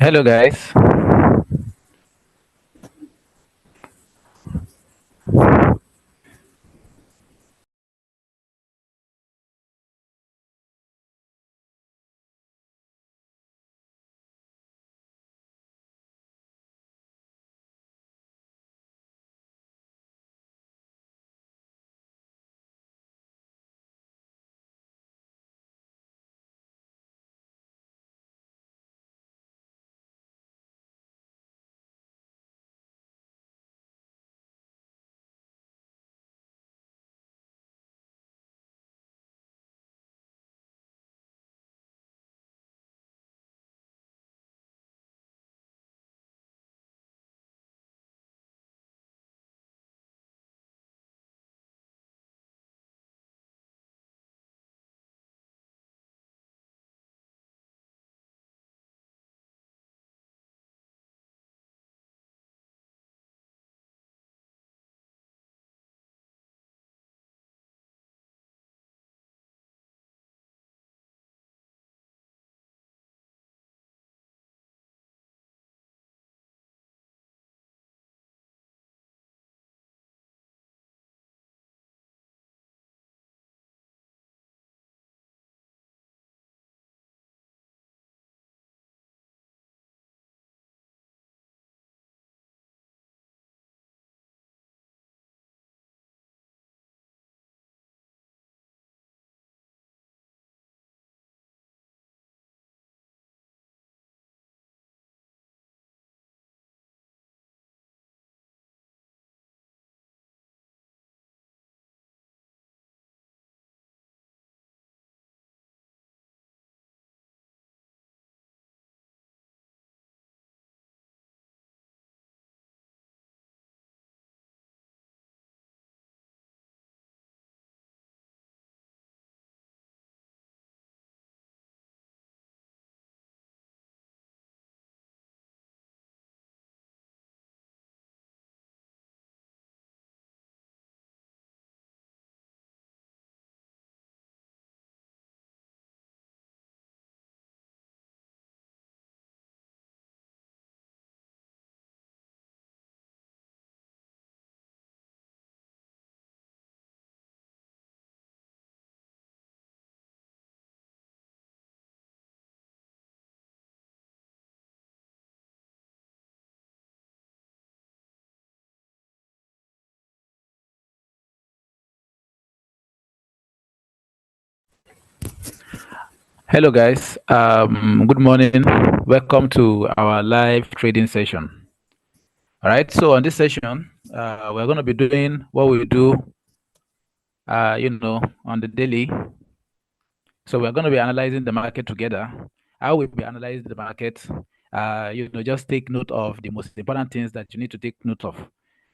Hello, guys. Hello, guys. Good morning. Welcome to our live trading session. All right. So on this session, we're going to be doing what we do, on the daily. So we're going to be analyzing the market together. How we be analyzing the market, just take note of the most important things that you need to take note of.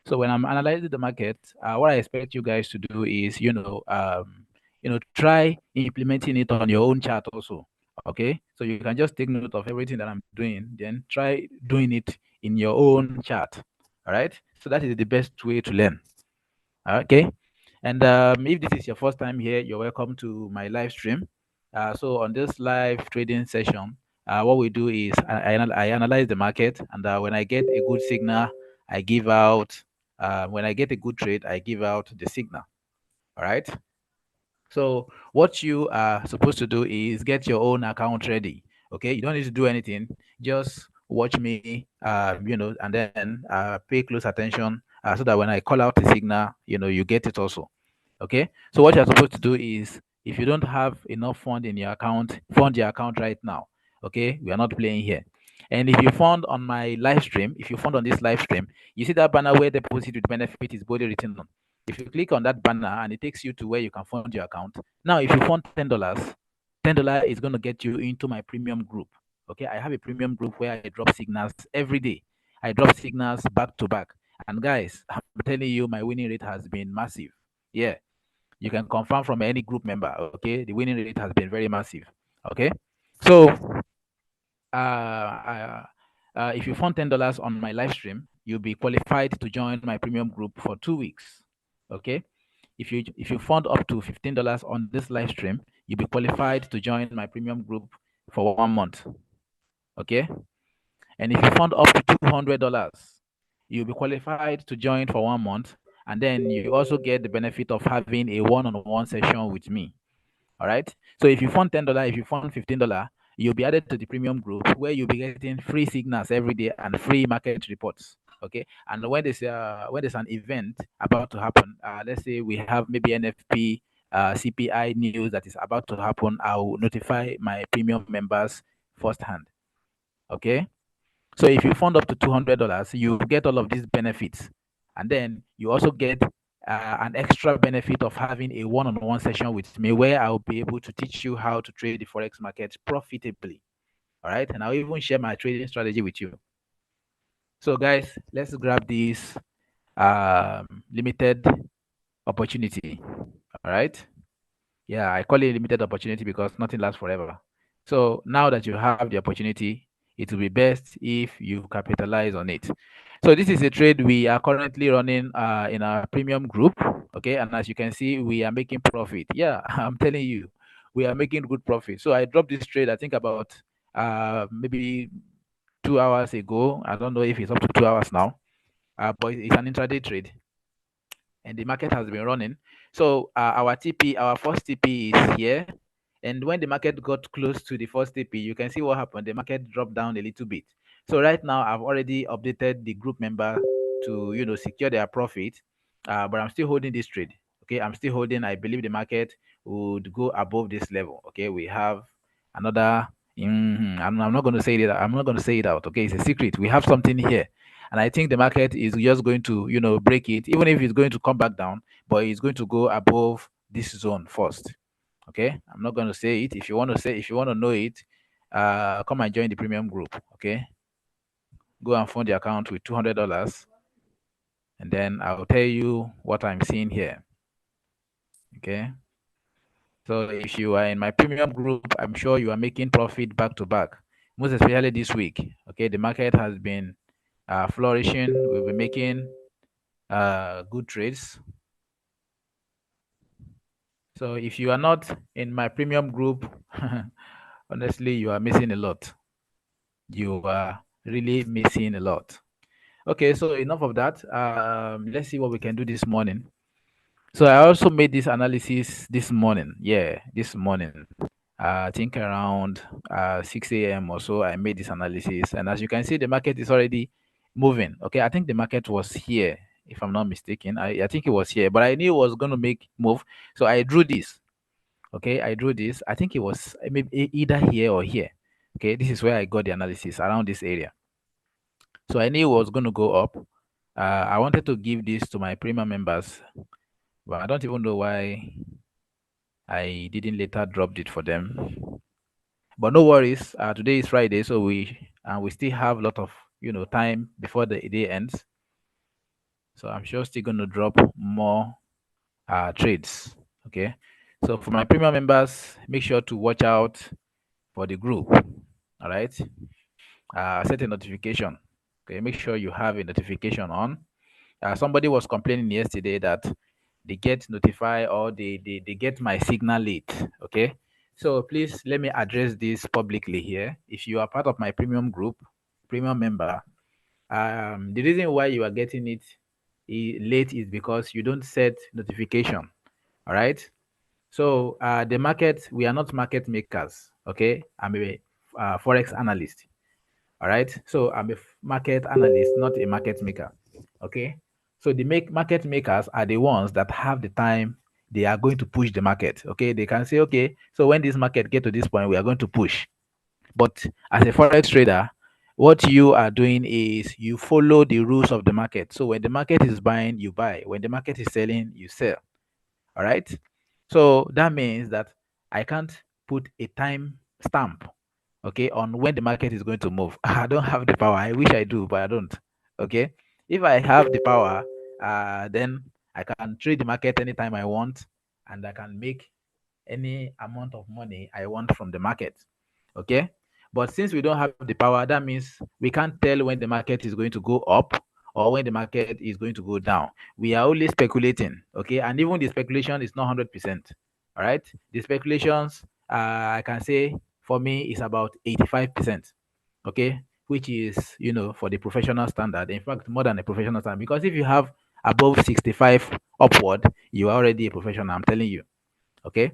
So when I'm analyzing the market, what I expect you guys to do is, try implementing it on your own chart also. Okay, so you can just take note of everything that I'm doing, then try doing it in your own chart. All right, so that is the best way to learn. Okay, and if this is your first time here, you're welcome to my live stream. So on this live trading session, what we do is I analyze the market, and when I get a good signal, I give out. When I get a good trade, I give out the signal. All right. So what you are supposed to do is get your own account ready. Okay, you don't need to do anything. Just watch me, and then pay close attention so that when I call out the signal, you get it also. Okay. So what you're supposed to do is, if you don't have enough fund in your account, fund your account right now. Okay, we are not playing here. And if you fund on my live stream, if you fund on this live stream, you see that banner where deposit with benefit is boldly written on. If you click on that banner and it takes you to where you can fund your account. Now, if you fund $10, $10 is going to get you into my premium group. Okay, I have a premium group where I drop signals every day. I drop signals back to back. And guys, I'm telling you, my winning rate has been massive. Yeah, you can confirm from any group member. Okay, the winning rate has been very massive. Okay, so if you fund $10 on my live stream, you'll be qualified to join my premium group for 2 weeks. Okay, if you fund up to $15 on this live stream, you'll be qualified to join my premium group for 1 month. Okay, And if you fund up to $200, you'll be qualified to join for 1 month. And then you also get the benefit of having a one-on-one session with me. All right. So if you fund $10, if you fund $15, you'll be added to the premium group where you'll be getting free signals every day and free market reports. Okay. And when there's an event about to happen, let's say we have maybe NFP, CPI news that is about to happen, I'll notify my premium members firsthand. Okay. So if you fund up to $200, you get all of these benefits, and then you also get an extra benefit of having a one-on-one session with me where I'll be able to teach you how to trade the forex market profitably. All right, and I'll even share my trading strategy with you. So, guys, let's grab this limited opportunity. All right. Yeah, I call it limited opportunity because nothing lasts forever. So now that you have the opportunity, it will be best if you capitalize on it. So this is a trade we are currently running in our premium group. Okay, and as you can see, we are making profit. Yeah, I'm telling you, we are making good profit. So I dropped this trade, I think about maybe 2 hours ago. I don't know if it's up to 2 hours now, but it's an intraday trade and the market has been running. So our TP, our first TP is here. And when the market got close to the first TP, you can see what happened. The market dropped down a little bit. So right now, I've already updated the group member to secure their profit. But I'm still holding this trade. Okay, I'm still holding. I believe the market would go above this level. Okay, we have another. I'm not going to say it. I'm not going to say it out. Okay, it's a secret. We have something here, and I think the market is just going to break it, even if it's going to come back down, but it's going to go above this zone first. Okay, I'm not going to say it. If you want to know it, come and join the premium group. Okay, go and fund the account with $200, and then I'll tell you what I'm seeing here. Okay, so if you are in my premium group, I'm sure you are making profit back to back, most especially this week. Okay, the market has been flourishing. We've been making good trades. So if you are not in my premium group, honestly, you are missing a lot. You are really missing a lot. Okay, so enough of that. Let's see what we can do this morning. So I also made this analysis this morning. Yeah, this morning. I think around 6 a.m. or so, I made this analysis. And as you can see, the market is already moving. Okay, I think the market was here, if I'm not mistaken. I think it was here, but I knew it was going to make move. So I drew this. Okay, I drew this. I think it was maybe either here or here. Okay, this is where I got the analysis around this area. So I knew it was going to go up. I wanted to give this to my premium members, but I don't even know why I didn't later drop it for them. But no worries. Today is Friday, so we still have a lot of time before the day ends. So I'm sure still going to drop more trades. Okay. So for my premium members, make sure to watch out for the group. All right. Set a notification. Okay. Make sure you have a notification on. Somebody was complaining yesterday that they get notified or they get my signal late. Okay. So please let me address this publicly here. If you are part of my premium group, premium member, the reason why you are getting it late is because you don't set notification. All right. So the market, we are not market makers. Okay. I'm a forex analyst. All right. So I'm a market analyst, not a market maker. Okay. So the market makers are the ones that have the time. They are going to push the market. Okay. They can say, okay, so when this market get to this point, we are going to push. But as a forex trader, what you are doing is you follow the rules of the market. So when the market is buying, you buy. When the market is selling, you sell. All right. So that means that I can't put a time stamp, okay, on when the market is going to move. I don't have the power. I wish I do, but I don't. Okay. If I have the power, then I can trade the market anytime I want, and I can make any amount of money I want from the market. Okay. But since we don't have the power, that means we can't tell when the market is going to go up or when the market is going to go down. We are only speculating. Okay. And even the speculation is not 100%. All right. The speculations, I can say for me, is about 85%. Okay. which is, for the professional standard. In fact, more than a professional standard, because if you have above 65 upward, you are already a professional. I'm telling you. Okay.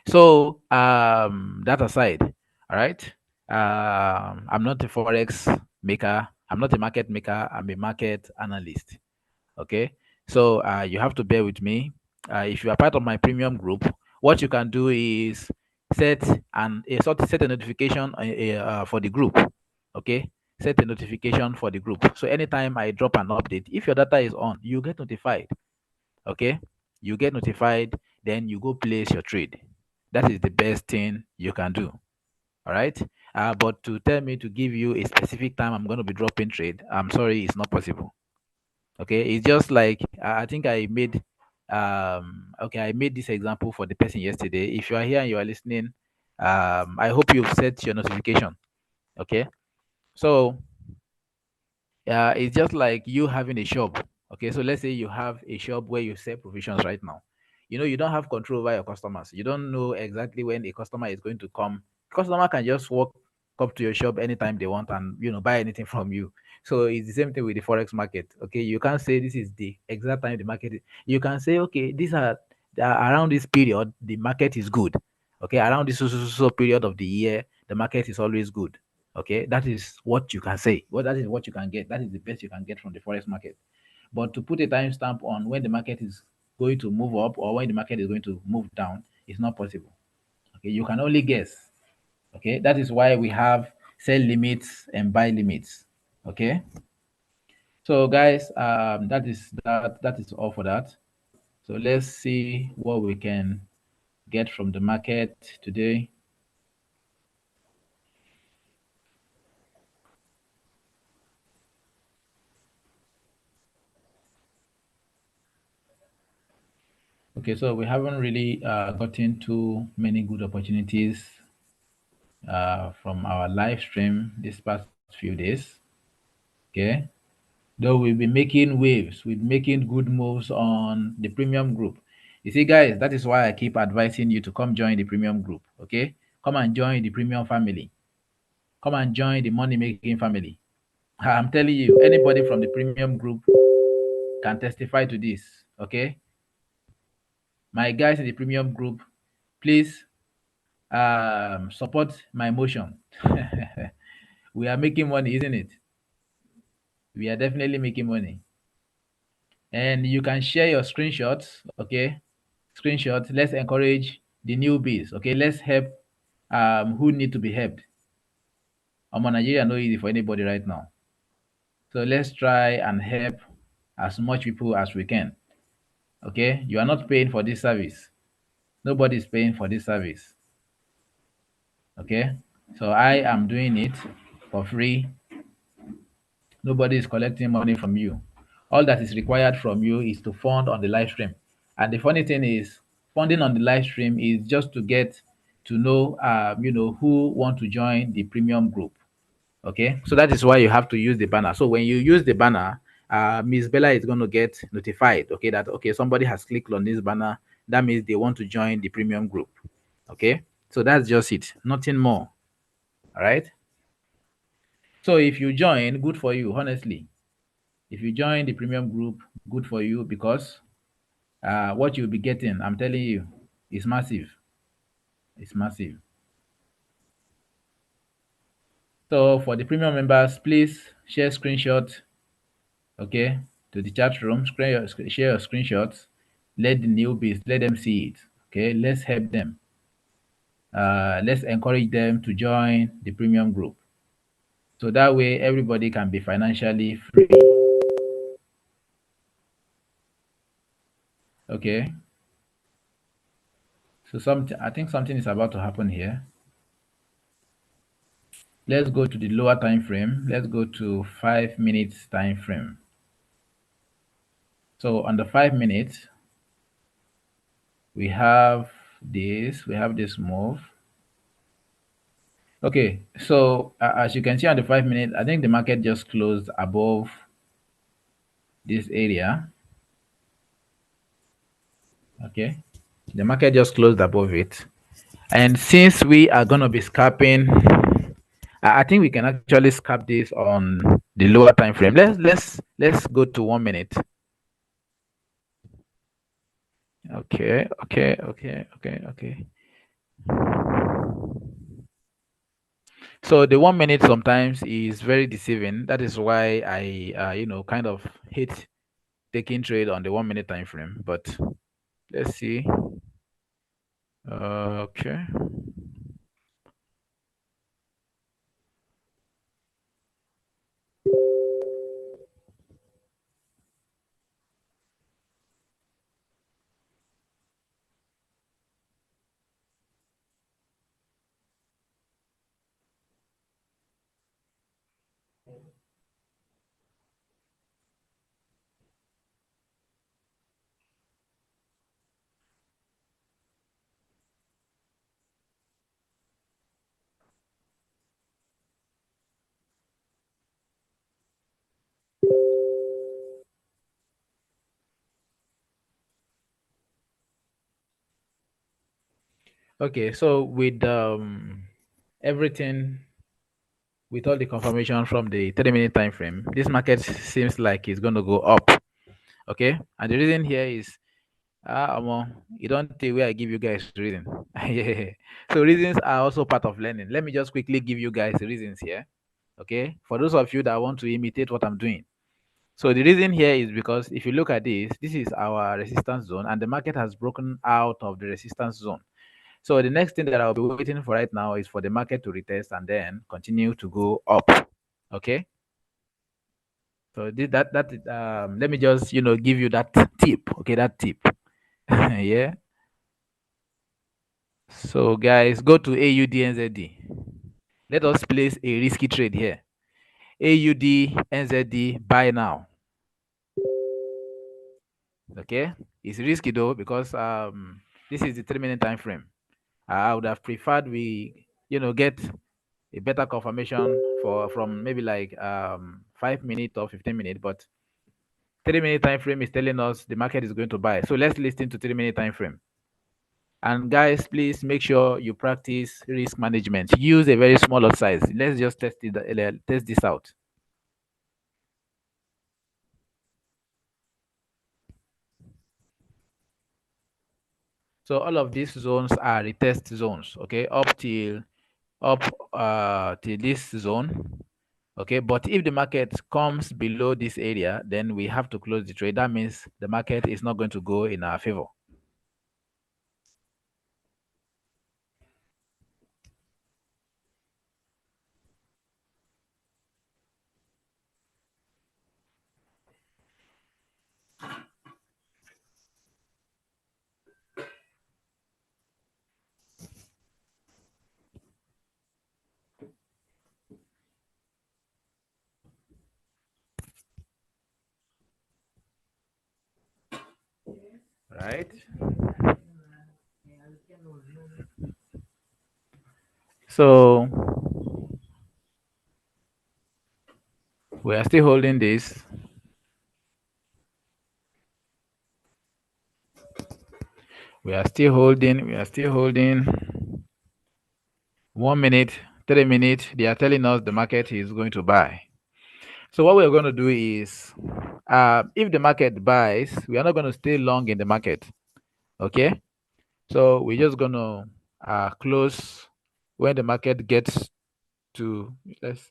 So that aside, all right. I'm not a forex maker. I'm not a market maker. I'm a market analyst. Okay. So you have to bear with me. If you are part of my premium group, what you can do is set set a notification for the group. Okay. Set a notification for the group. So anytime I drop an update, if your data is on, you get notified. Okay. You get notified, then you go place your trade. That is the best thing you can do. All right. But to tell me to give you a specific time I'm going to be dropping trade, I'm sorry, it's not possible. Okay, it's just like I think I made okay, I made this example for the person yesterday. If you are here and you are listening, I hope you've set your notification. Okay, so it's just like you having a shop. Okay, so let's say you have a shop where you sell provisions right now. You don't have control over your customers. You don't know exactly when a customer is going to come. Customer can just walk up to your shop anytime they want and buy anything from you. So it's the same thing with the forex market. Okay, you can't say this is the exact time the market is. You can say, okay, these are around this period the market is good. Okay, around this so period of the year the market is always good. Okay, that is what you can say. Well, that is what you can get. That is the best you can get from the forex market. But to put a timestamp on when the market is going to move up or when the market is going to move down is not possible. Okay, you can only guess. Okay, that is why we have sell limits and buy limits. Okay, so guys, that is all for that. So let's see what we can get from the market today. Okay, so we haven't really gotten too many good opportunities from our live stream this past few days. Okay, though we'll be making waves, we're making good moves on the premium group. You see, guys, that is why I keep advising you to come join the premium group. Okay, come and join the premium family. Come and join the money making family. I'm telling you, anybody from the premium group can testify to this. Okay, my guys in the premium group, please support my motion. We are making money, isn't it? We are definitely making money. And you can share your screenshots. Okay, screenshots. Let's encourage the newbies. Okay, let's help who need to be helped. Nigeria no easy for anybody right now. So let's try and help as much people as we can. Okay, you are not paying for this service. Nobody is paying for this service. Okay, so I am doing it for free. Nobody is collecting money from you. All that is required from you is to fund on the live stream. And the funny thing is, funding on the live stream is just to get to know, who want to join the premium group. Okay, so that is why you have to use the banner. So when you use the banner, Miss Bella is going to get notified. Okay, that okay, somebody has clicked on this banner. That means they want to join the premium group. Okay, so that's just it. Nothing more. All right. So if you join, good for you. Honestly, if you join the premium group, good for you because what you'll be getting, I'm telling you, is massive. It's massive. So for the premium members, please share screenshot, okay, to the chat room. Share your screenshots. Let the newbies let them see it. Okay, let's help them. Let's encourage them to join the premium group. So that way everybody can be financially free. Okay. So I think something is about to happen here. Let's go to the lower time frame. Let's go to 5 minutes time frame. So on the 5 minutes, we have this move. Okay, so as you can see on the 5 minute, I think the market just closed above this area. Okay, the market just closed above it. And since we are going to be scalping, I think we can actually scrap this on the lower time frame. Let's go to 1 minute. Okay, okay, okay, okay, okay. So the 1 minute sometimes is very deceiving. That is why I, kind of hate taking trade on the 1 minute time frame. But let's see. Okay. Okay. So with everything, with all the confirmation from the 30-minute time frame, this market seems like it's going to go up. Okay. And the reason here is, Omo, you don't tell where I give you guys reason. Yeah. So reasons are also part of learning. Let me just quickly give you guys the reasons here. Okay. For those of you that want to imitate what I'm doing. So the reason here is because if you look at this is our resistance zone, and the market has broken out of the resistance zone. So the next thing that I'll be waiting for right now is for the market to retest and then continue to go up. Okay. So let me just give you that tip. Okay, that tip. Yeah. So guys, go to AUDNZD. Let us place a risky trade here. AUDNZD buy now. Okay, it's risky though because this is the 3 minute time frame. I would have preferred we get a better confirmation for from maybe like 5 minute or 15 minute, but 3 minute time frame is telling us the market is going to buy. So let's listen to 3 minute time frame. And guys, please make sure you practice risk management. Use a very small lot size. Let's just test this out. So all of these zones are retest zones, okay, up till this zone. Okay, but if the market comes below this area, then we have to close the trade. That means the market is not going to go in our favor. Right? So we are still holding this. We are still holding. We are still holding. 1 minute, 3 minutes. They are telling us the market is going to buy. So what we are going to do is, if the market buys, we are not going to stay long in the market. Okay. So we're just going to close when the market gets to let's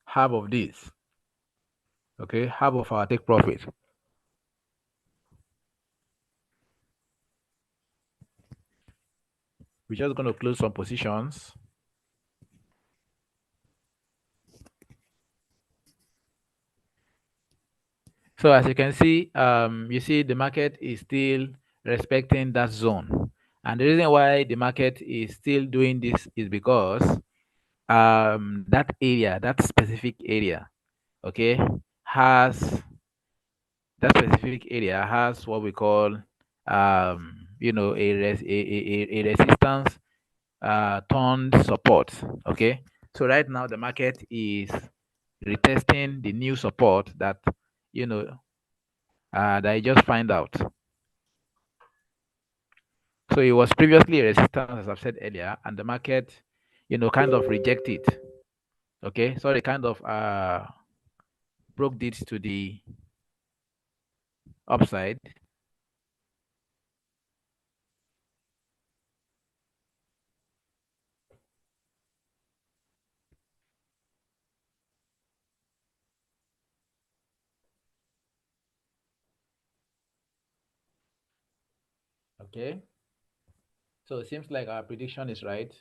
half of this. Okay, half of our take profit. We're just going to close some positions. So as you can see, you see the market is still respecting that zone. And the reason why the market is still doing this is because that area, that specific area, okay, has what we call a resistance turned support. Okay, so right now the market is retesting the new support that you know that I just find out. So it was previously a resistance, as I've said earlier, and the market kind of reject it. Okay, so they kind of broke this to the upside. Okay, so it seems like our prediction is right.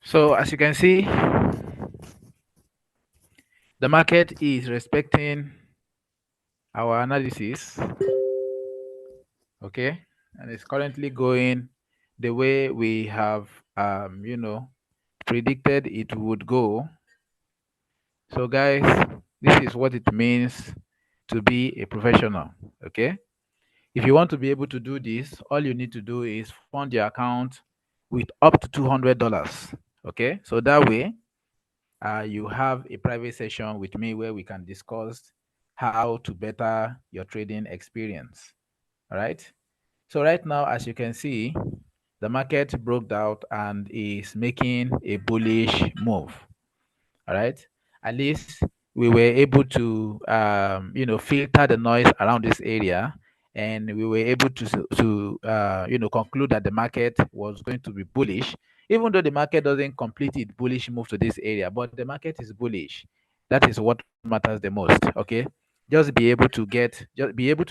So as you can see, the market is respecting our analysis. Okay, and it's currently going the way we have, predicted it would go. So, guys, this is what it means to be a professional. Okay, if you want to be able to do this, all you need to do is fund your account with up to $200. Okay, so that way, you have a private session with me where we can discuss how to better your trading experience. All right. So right now, as you can see, the market broke out and is making a bullish move. All right. At least we were able to, filter the noise around this area, and we were able to conclude that the market was going to be bullish, even though the market doesn't complete its bullish move to this area, but the market is bullish. That is what matters the most. Okay. Just be able to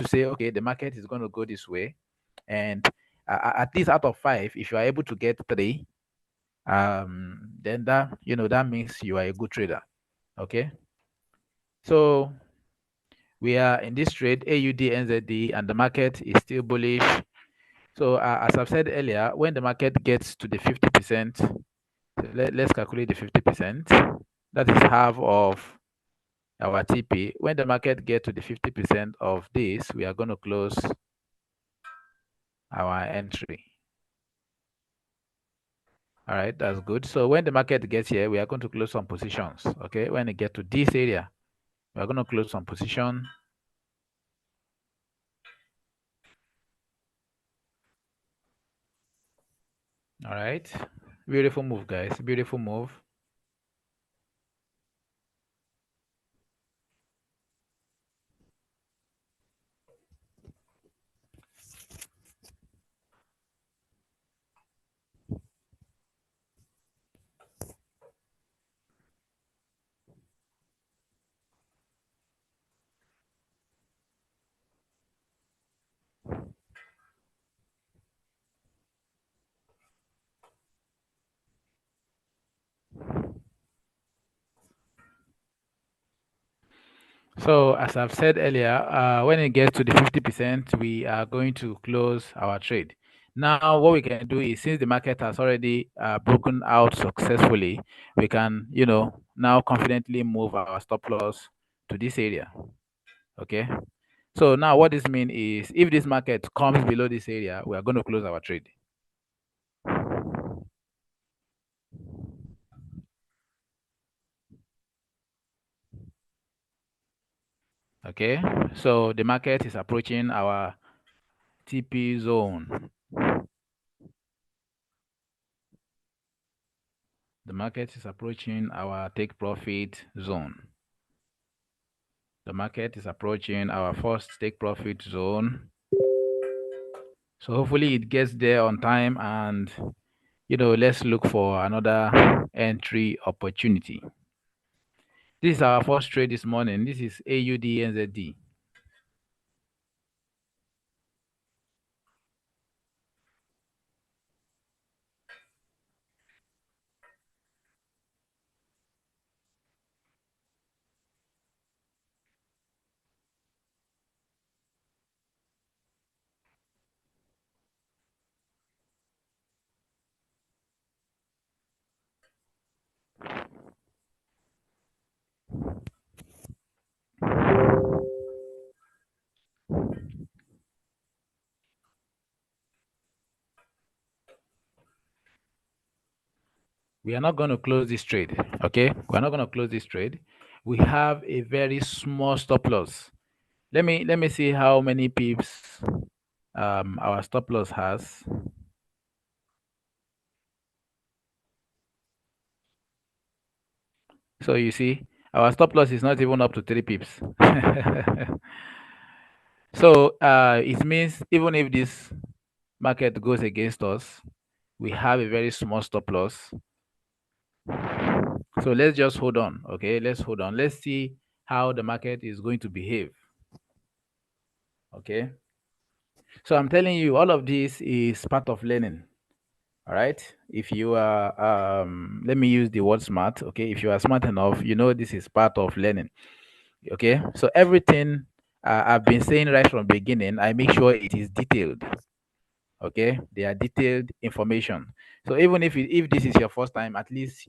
say, okay, the market is going to go this way, and at least out of five, if you are able to get three, then that means you are a good trader. Okay, so we are in this trade AUD NZD, and the market is still bullish. So as I've said earlier, when the market gets to the 50%, so let's calculate the 50%. That is half of our TP. When the market gets to the 50% of this, we are going to close our entry. All right, that's good. So when the market gets here, we are going to close some positions. Okay, when it gets to this area, we are going to close some position. All right, beautiful move, guys. Beautiful move. So as I've said earlier, when it gets to the 50%, we are going to close our trade. Now, what we can do is, since the market has already broken out successfully, we can, now confidently move our stop loss to this area. Okay. So now what this means is, if this market comes below this area, we are going to close our trade. Okay. So the market is approaching our TP zone. The market is approaching our take profit zone. The market is approaching our first take profit zone. So hopefully it gets there on time, and let's look for another entry opportunity. This is our first trade this morning. This is AUDNZD. We are not going to close this trade. Okay, we're not going to close this trade. We have a very small stop loss. Let me see how many pips our stop loss has. So you see, our stop loss is not even up to 3 pips. So it means even if this market goes against us, we have a very small stop loss. So let's just hold on. Okay, let's hold on. Let's see how the market is going to behave. Okay. So I'm telling you, all of this is part of learning. All right. If you are, let me use the word smart. Okay. If you are smart enough, this is part of learning. Okay. So everything I've been saying right from the beginning, I make sure it is detailed. Okay. They are detailed information. So even if this is your first time, at least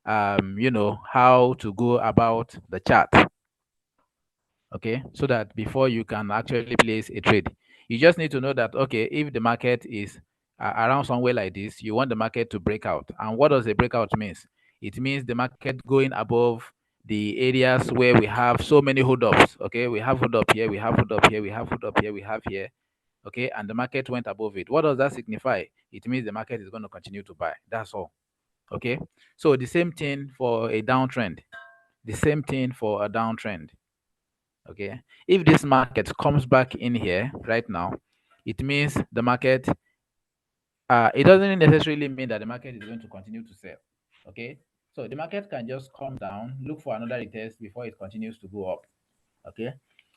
how to go about the chart. Okay, so that before you can actually place a trade, you just need to know that, okay, if the market is around somewhere like this, you want the market to break out. And what does a breakout means? It means the market going above the areas where we have so many hold ups. Okay, we have hold up here, we have hold up here, we have hold up here, we have here. Okay, and the market went above it. What does that signify? It means the market is going to continue to buy. That's all. Okay, so the same thing for a downtrend. The same thing for a downtrend. Okay, if this market comes back in here right now, it means the market, it doesn't necessarily mean that the market is going to continue to sell. Okay, so the market can just come down, look for another retest before it continues to go up. Okay,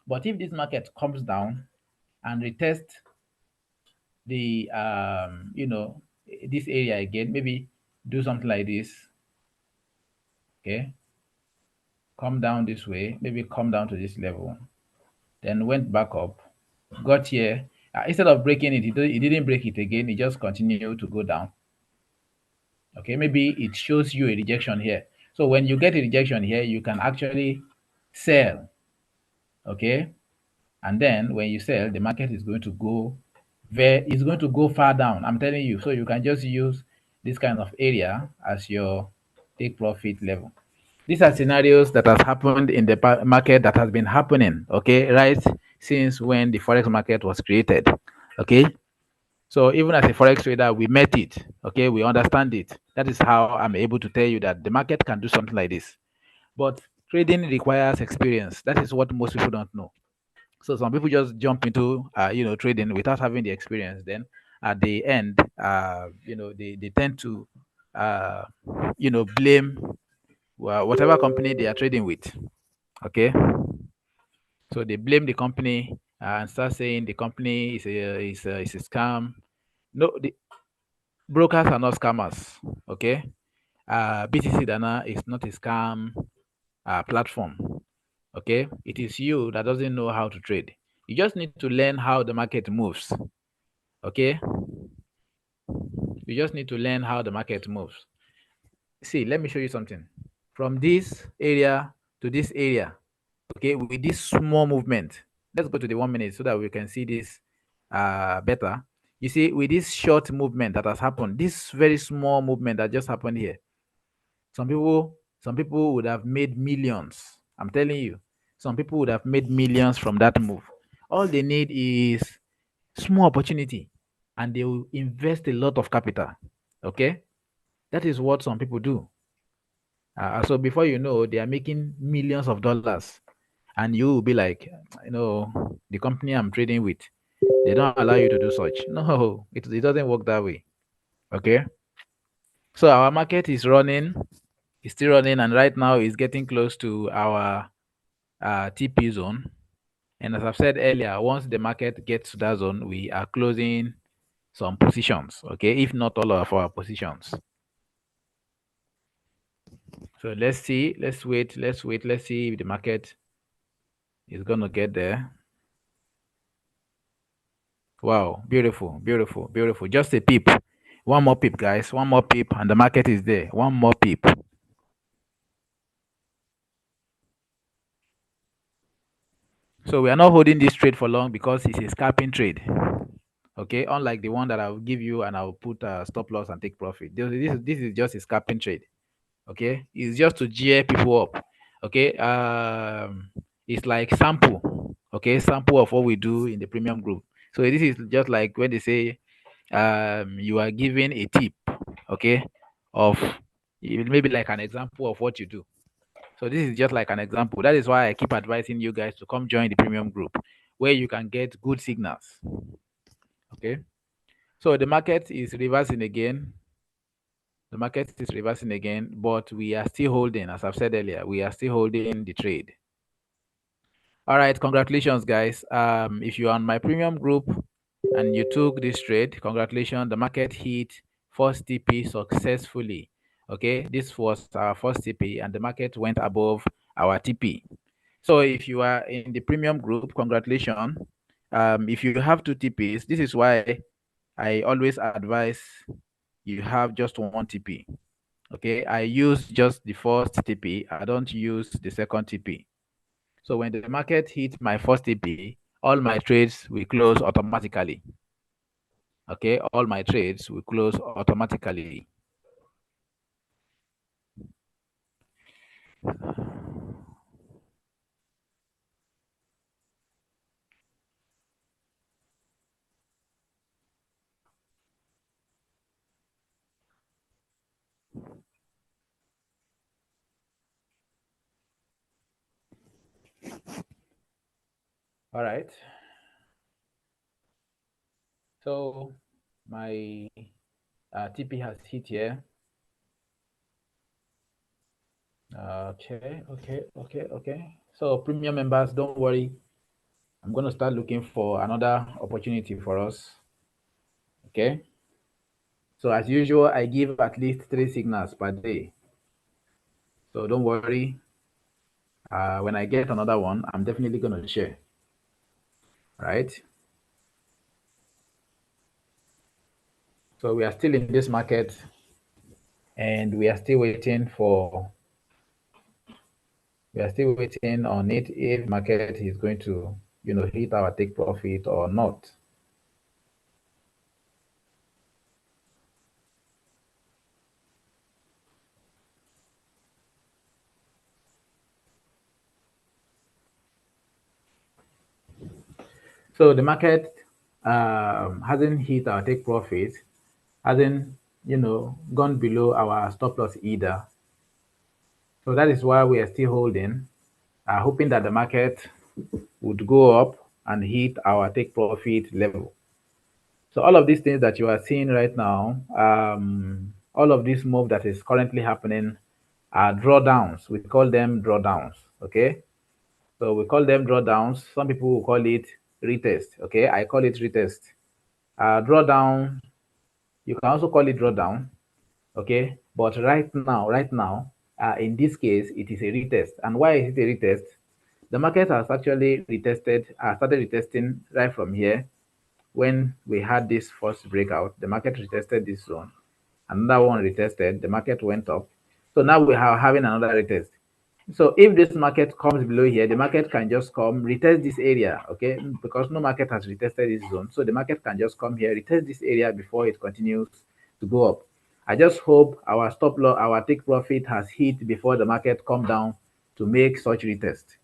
but if this market comes down and retest the this area again, maybe do something like this. Okay, come down this way, maybe come down to this level, then went back up, got here. Instead of breaking it, it didn't break it again. It just continued to go down. Okay, maybe it shows you a rejection here. So when you get a rejection here, you can actually sell. Okay, and then when you sell, the market is going to go it's going to go far down. I'm telling you. So you can just use this kind of area as your take profit level. These are scenarios that has happened in the market, that has been happening, okay, right since when the forex market was created. Okay, so even as a forex trader, we met it. Okay, we understand it. That is how I'm able to tell you that the market can do something like this. But trading requires experience. That is what most people don't know. So some people just jump into trading without having the experience. Then at the end, they tend to blame whatever company they are trading with. Okay, so they blame the company and start saying the company is a scam. No, the brokers are not scammers. Okay, BtcDana is not a scam platform. Okay, it is you that doesn't know how to trade. You just need to learn how the market moves. Okay, you just need to learn how the market moves. See, let me show you something. From this area to this area, okay, with this small movement, let's go to the 1 minute so that we can see this better. You see, with this short movement that has happened, this very small movement that just happened here, some people would have made millions. I'm telling you, some people would have made millions from that move. All they need is small opportunity, and they will invest a lot of capital. Okay, that is what some people do. So before you know, they are making millions of dollars, and you will be like, the company I'm trading with, they don't allow you to do such. No, it doesn't work that way. Okay, so our market is running, it's still running, and right now it's getting close to our TP zone. And as I've said earlier, once the market gets to that zone, we are closing some positions. Okay, if not all of our positions. So let's see. Let's wait. Let's wait. Let's see if the market is gonna get there. Wow, beautiful, beautiful, beautiful. Just a peep. One more peep, guys. One more peep, and the market is there. One more peep. So we are not holding this trade for long because it's a scalping trade. Okay, unlike the one that I will give you and I will put a stop loss and take profit. This is just a scalping trade. Okay, it's just to gear people up. Okay, it's like sample. Okay, sample of what we do in the premium group. So this is just like when they say you are given a tip. Okay, of maybe like an example of what you do. So this is just like an example. That is why I keep advising you guys to come join the premium group where you can get good signals. Okay, so the market is reversing again. The market is reversing again, but we are still holding, as I've said earlier, we are still holding the trade. All right, congratulations, guys. If you're on my premium group and you took this trade, congratulations. The market hit first TP successfully. Okay, this was our first TP, and the market went above our TP. So if you are in the premium group, congratulations. If you have two TPs, this is why I always advise you have just one TP. Okay, I use just the first TP. I don't use the second TP. So when the market hit my first TP, all my trades will close automatically. Okay, all my trades will close automatically. All right. So my TP has hit here. Okay. So premium members, don't worry. I'm going to start looking for another opportunity for us. Okay. So as usual, I give at least 3 signals per day. So don't worry. When I get another one, I'm definitely going to share. Right. So we are still in this market, and we are still waiting on it if market is going to, hit our take profit or not. So the market hasn't hit our take profit, hasn't, gone below our stop loss either. So that is why we are still holding, hoping that the market would go up and hit our take profit level. So all of these things that you are seeing right now, all of this move that is currently happening are drawdowns. We call them drawdowns. Okay. So we call them drawdowns. Some people will call it retest. Okay. I call it retest. Drawdown, you can also call it drawdown. Okay. But right now, in this case, it is a retest. And why is it a retest? The market has actually retested, started retesting right from here. When we had this first breakout, the market retested this zone. Another one retested, the market went up. So now we are having another retest. So if this market comes below here, the market can just come retest this area, okay? Because no market has retested this zone. So the market can just come here, retest this area before it continues to go up. I just hope our stop loss, our take profit has hit before the market come down to make such retest.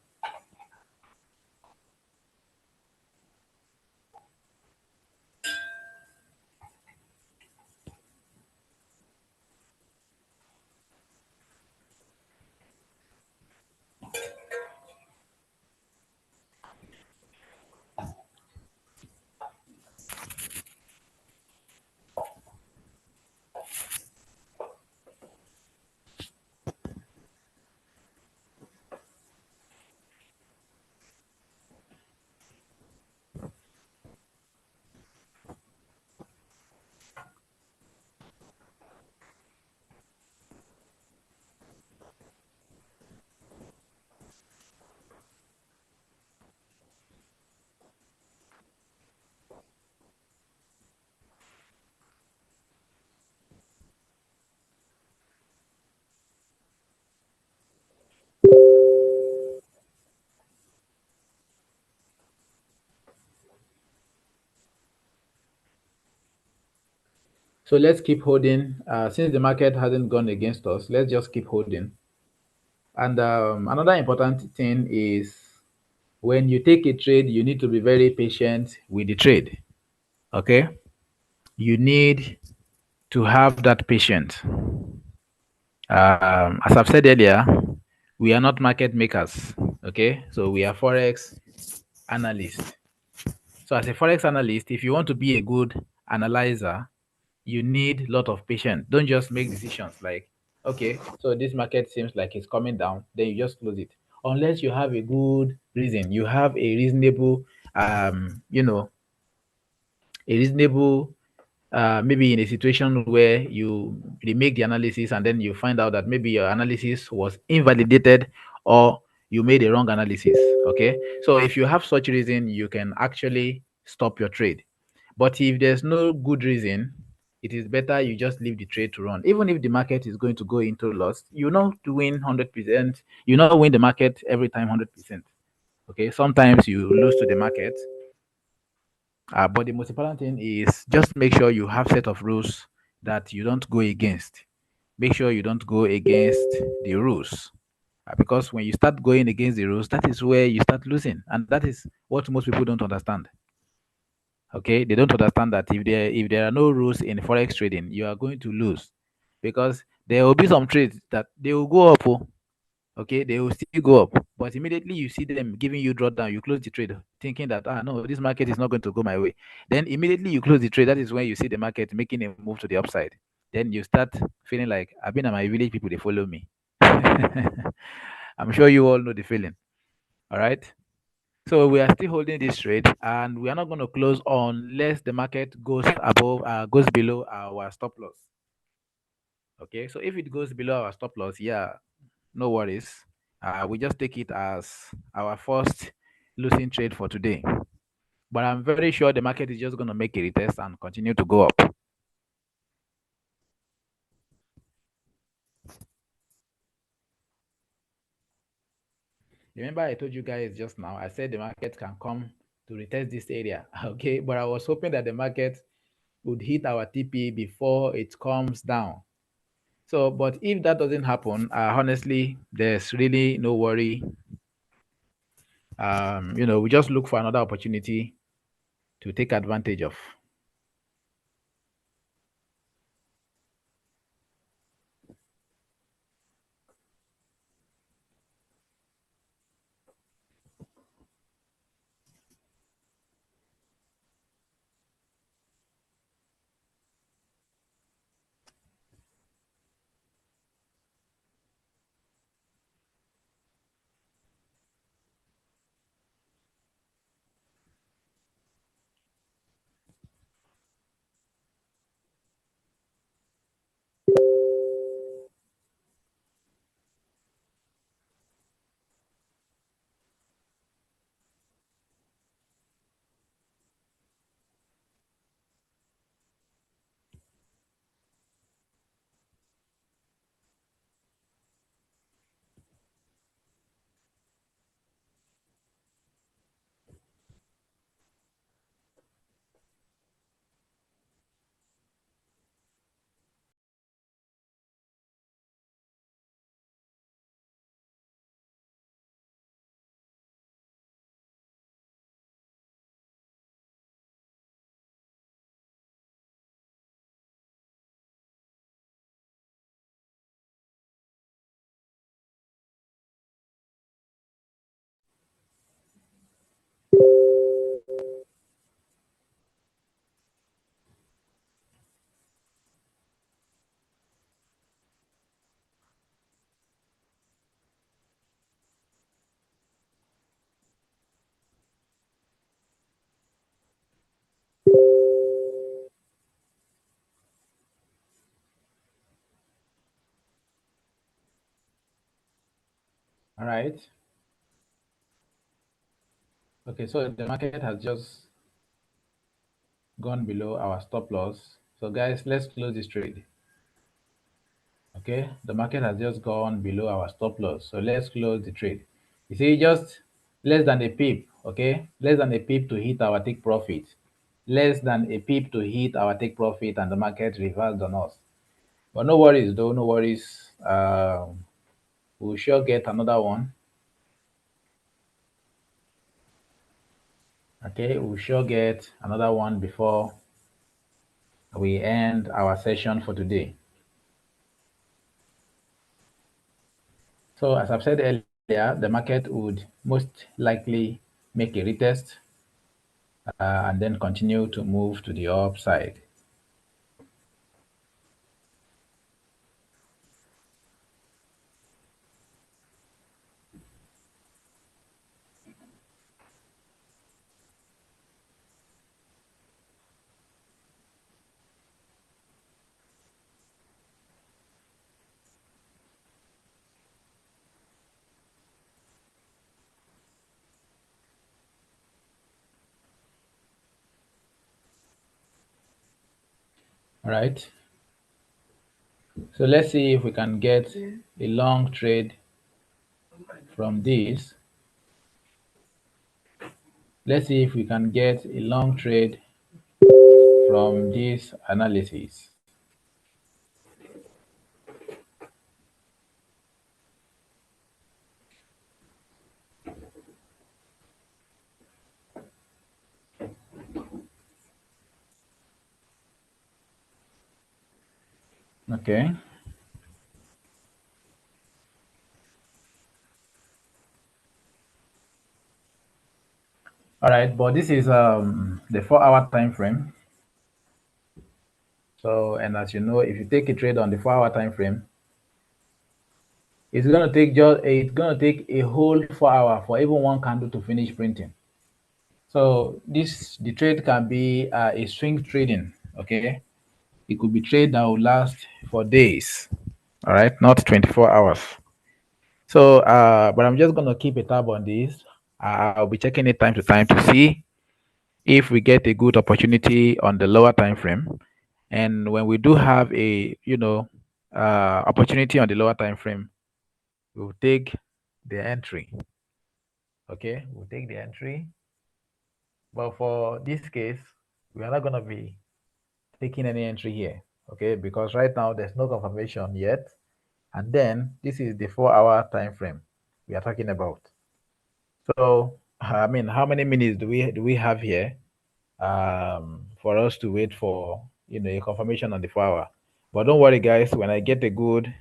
So let's keep holding. Since the market hasn't gone against us, let's just keep holding. And another important thing is when you take a trade, you need to be very patient with the trade. Okay? You need to have that patience. As I've said earlier, we are not market makers. Okay? So we are forex analysts. So as a forex analyst, if you want to be a good analyzer, you need a lot of patience. Don't just make decisions like, okay, so this market seems like it's coming down, then you just close it. Unless you have a good reason, you have a reasonable, you know, a reasonable, maybe in a situation where you remake the analysis and then you find out that maybe your analysis was invalidated or you made a wrong analysis. Okay, so if you have such reason, you can actually stop your trade. But if there's no good reason, it is better you just leave the trade to run. Even if the market is going to go into loss, you not to win 100%. You not win the market every time 100%. Okay, sometimes you lose to the market, but the most important thing is just make sure you have set of rules that you don't go against. Make sure you don't go against the rules. Because when you start going against the rules, that is where you start losing. And that is what most people don't understand. Okay, they don't understand that if there are no rules in forex trading, you are going to lose because there will be some trades that they will go up. Oh, okay, they will still go up, but immediately you see them giving you drawdown, you close the trade thinking that no, this market is not going to go my way. Then immediately you close the trade. That is when you see the market making a move to the upside. Then you start feeling like I've been at my village, people they follow me. I'm sure you all know the feeling. All right. So we are still holding this trade, and we are not going to close unless the market goes below our stop loss. Okay, so if it goes below our stop loss, yeah, no worries. We just take it as our first losing trade for today. But I'm very sure the market is just going to make a retest and continue to go up. Remember, I told you guys just now, I said the market can come to retest this area. Okay, but I was hoping that the market would hit our TP before it comes down. So, but if that doesn't happen, honestly, there's really no worry. We just look for another opportunity to take advantage of. All right. Okay, so the market has just gone below our stop loss. So guys, let's close this trade. Okay, the market has just gone below our stop loss. So let's close the trade. You see, just less than a pip, okay? Less than a pip to hit our take profit. Less than a pip to hit our take profit, and the market reversed on us. But no worries, though, no worries. We'll sure get another one. Okay, we'll sure get another one before we end our session for today. So as I've said earlier, the market would most likely make a retest and then continue to move to the upside. All right. So let's see if we can get a long trade from this. Let's see if we can get a long trade from this analysis. Okay. All right, but this is the 4 hour time frame. So, and as you know, if you take a trade on the 4 hour time frame, it's gonna take a whole 4 hour for even one candle to finish printing. So the trade can be a swing trading. Okay, it could be trade that will last for days. All right, not 24 hours. So, but I'm just gonna keep a tab on this. I'll be checking it time to time to see if we get a good opportunity on the lower time frame, and when we do have a opportunity on the lower time frame, we'll take the entry. Okay, we'll take the entry. But for this case, we are not gonna be taking any entry here. Okay, because right now there's no confirmation yet, and then this is the 4 hour time frame we are talking about. So, I mean, how many minutes do we have here for us to wait for a confirmation on the 4 hour? But don't worry, guys. When I get a good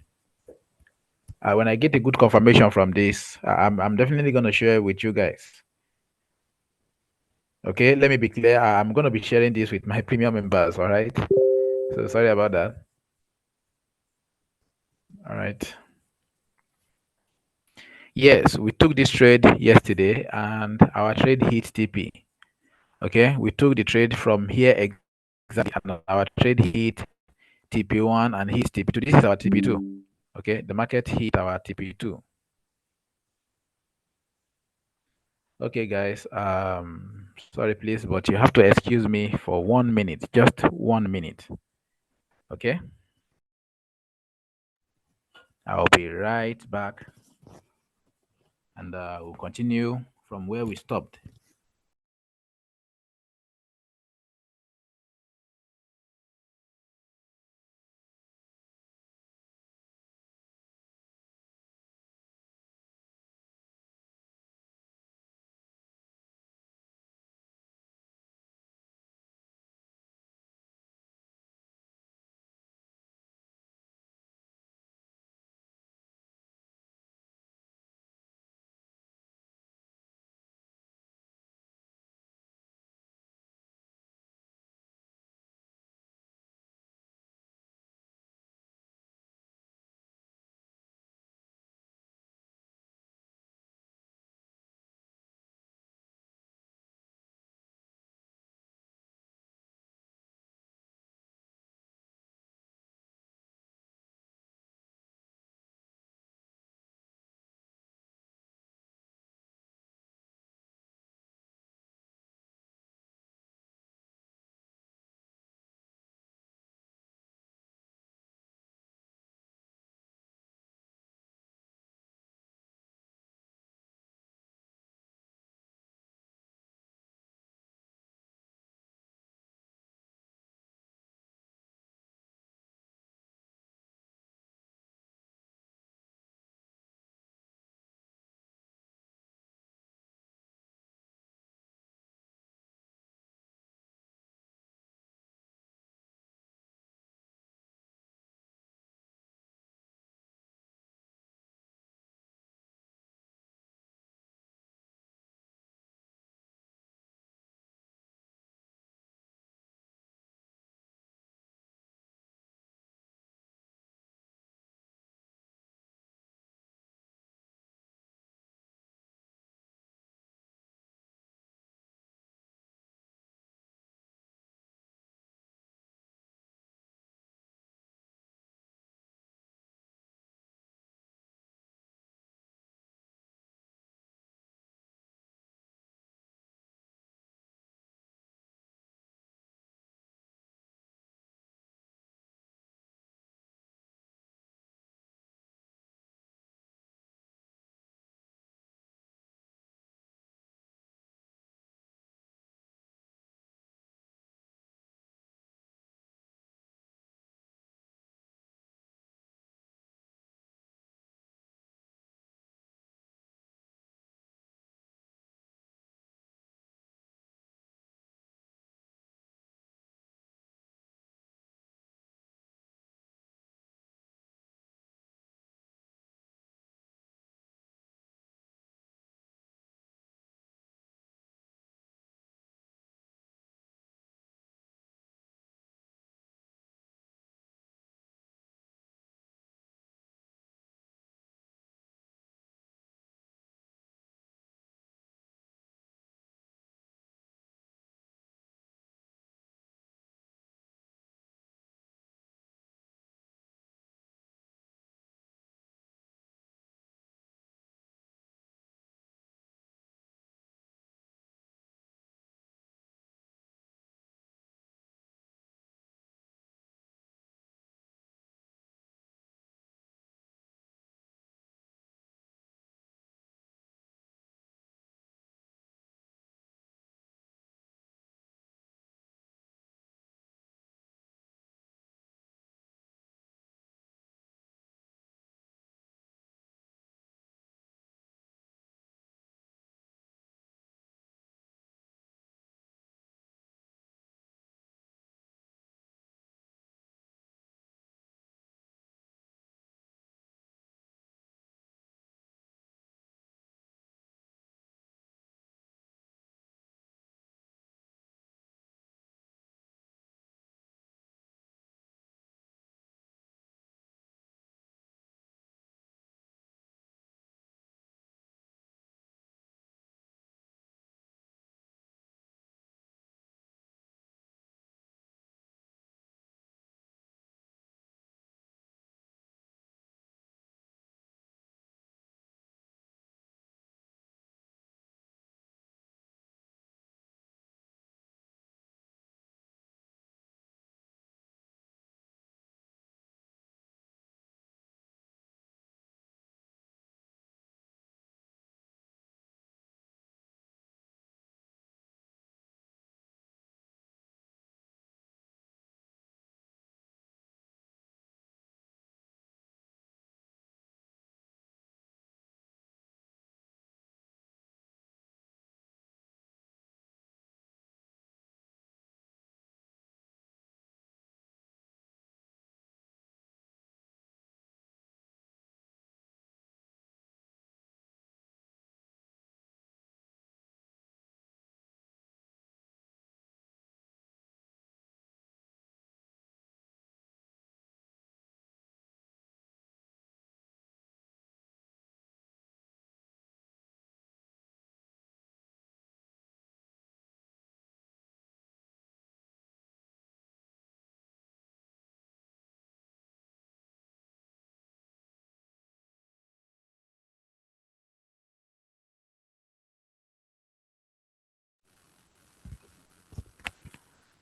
confirmation from this, I'm definitely gonna share it with you guys. Okay, let me be clear. I'm gonna be sharing this with my premium members. All right. So sorry about that. All right. Yes, we took this trade yesterday, and our trade hit TP. Okay, we took the trade from here exactly, and our trade hit TP1 and hit TP2. This is our TP2. Okay, the market hit our TP2. Okay, guys. Sorry, please, but you have to excuse me for 1 minute, just 1 minute. Okay, I'll be right back, and we'll continue from where we stopped.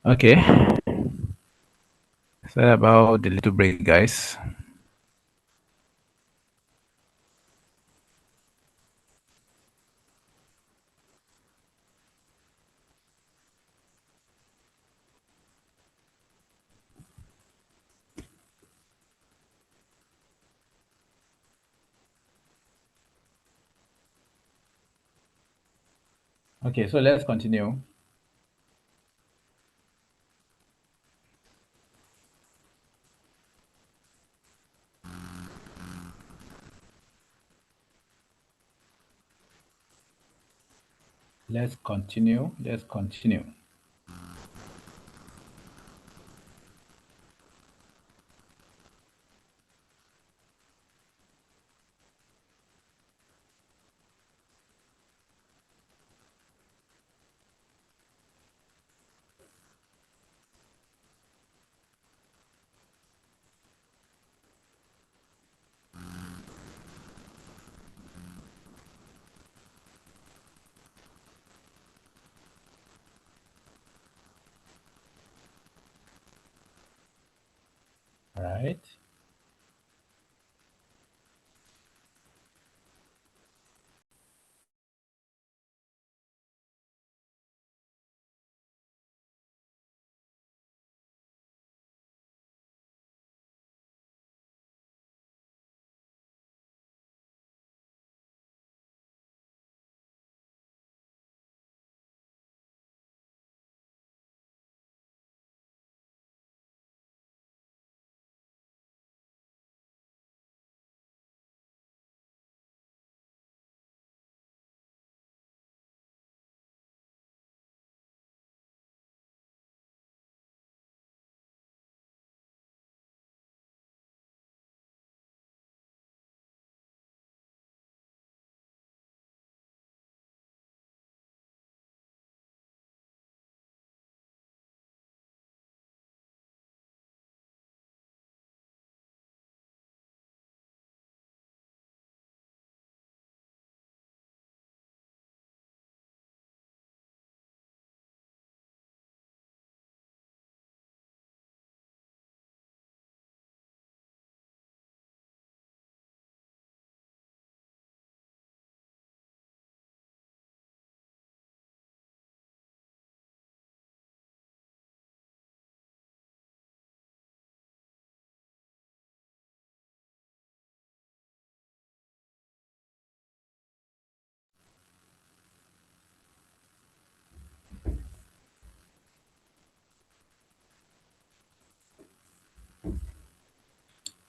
Okay. Sorry about the little break, guys. Okay, so let's continue. Let's continue. Let's continue. All right.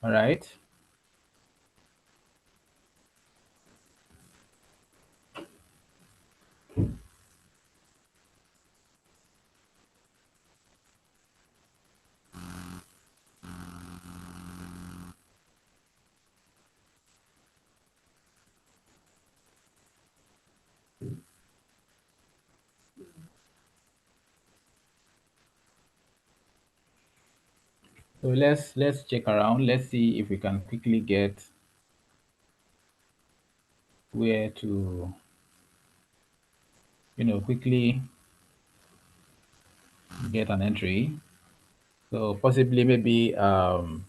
All right. So let's check around. Let's see if we can quickly get where to, quickly get an entry. So possibly maybe all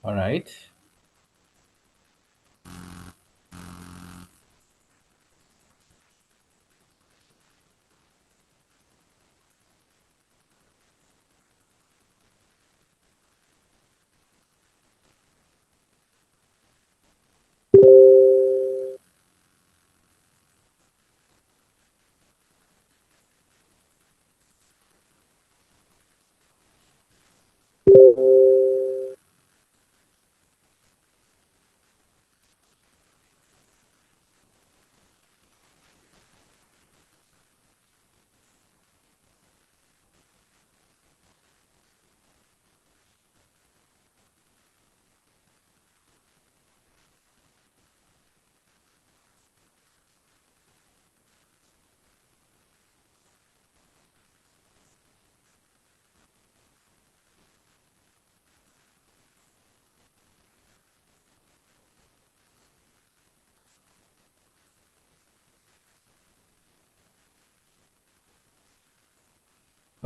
right.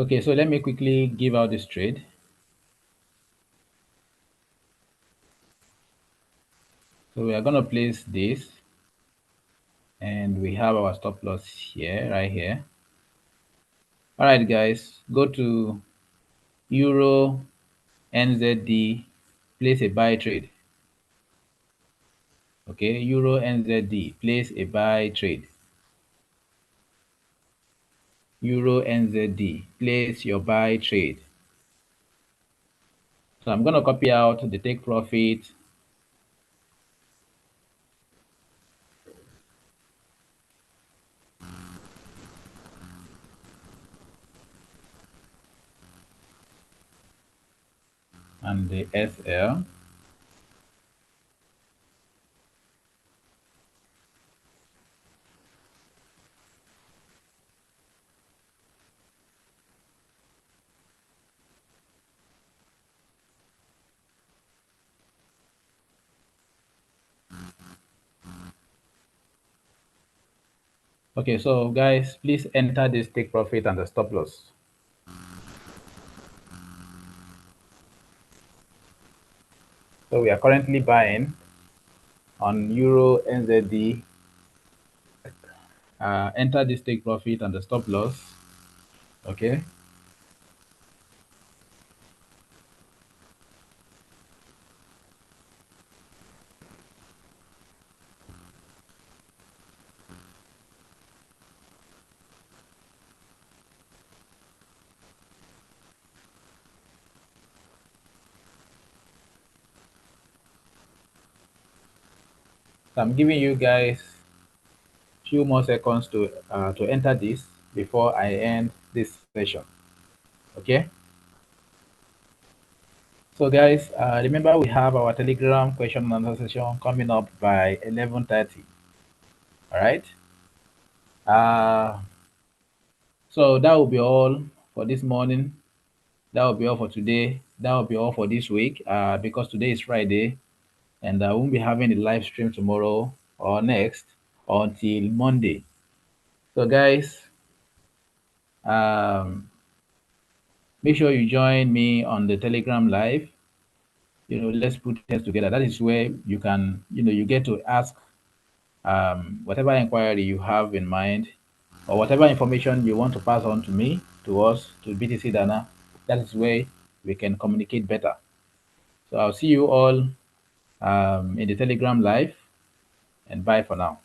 Okay, so let me quickly give out this trade. So we are going to place this, and we have our stop loss here, right here. All right, guys, go to Euro NZD, place a buy trade. Okay, Euro NZD, place a buy trade. Euro NZD, place your buy trade. So I'm going to copy out the take profit. And the SL. Okay, so guys, please enter this take profit and the stop loss. So we are currently buying on Euro NZD. Enter this take profit and the stop loss. Okay. So I'm giving you guys few more seconds to enter this before I end this session. Okay. So guys, remember we have our Telegram question and answer session coming up by 11:30. All right. Uh, so that will be all for this morning. That will be all for today. That will be all for this week. Because today is Friday, and I won't be having a live stream tomorrow or next until Monday. So guys, um, make sure you join me on the Telegram live. Let's put heads together. That is where you can, you get to ask whatever inquiry you have in mind, or whatever information you want to pass on to me, to us, to BtcDana. That is where we can communicate better. So I'll see you all in the Telegram live, and bye for now.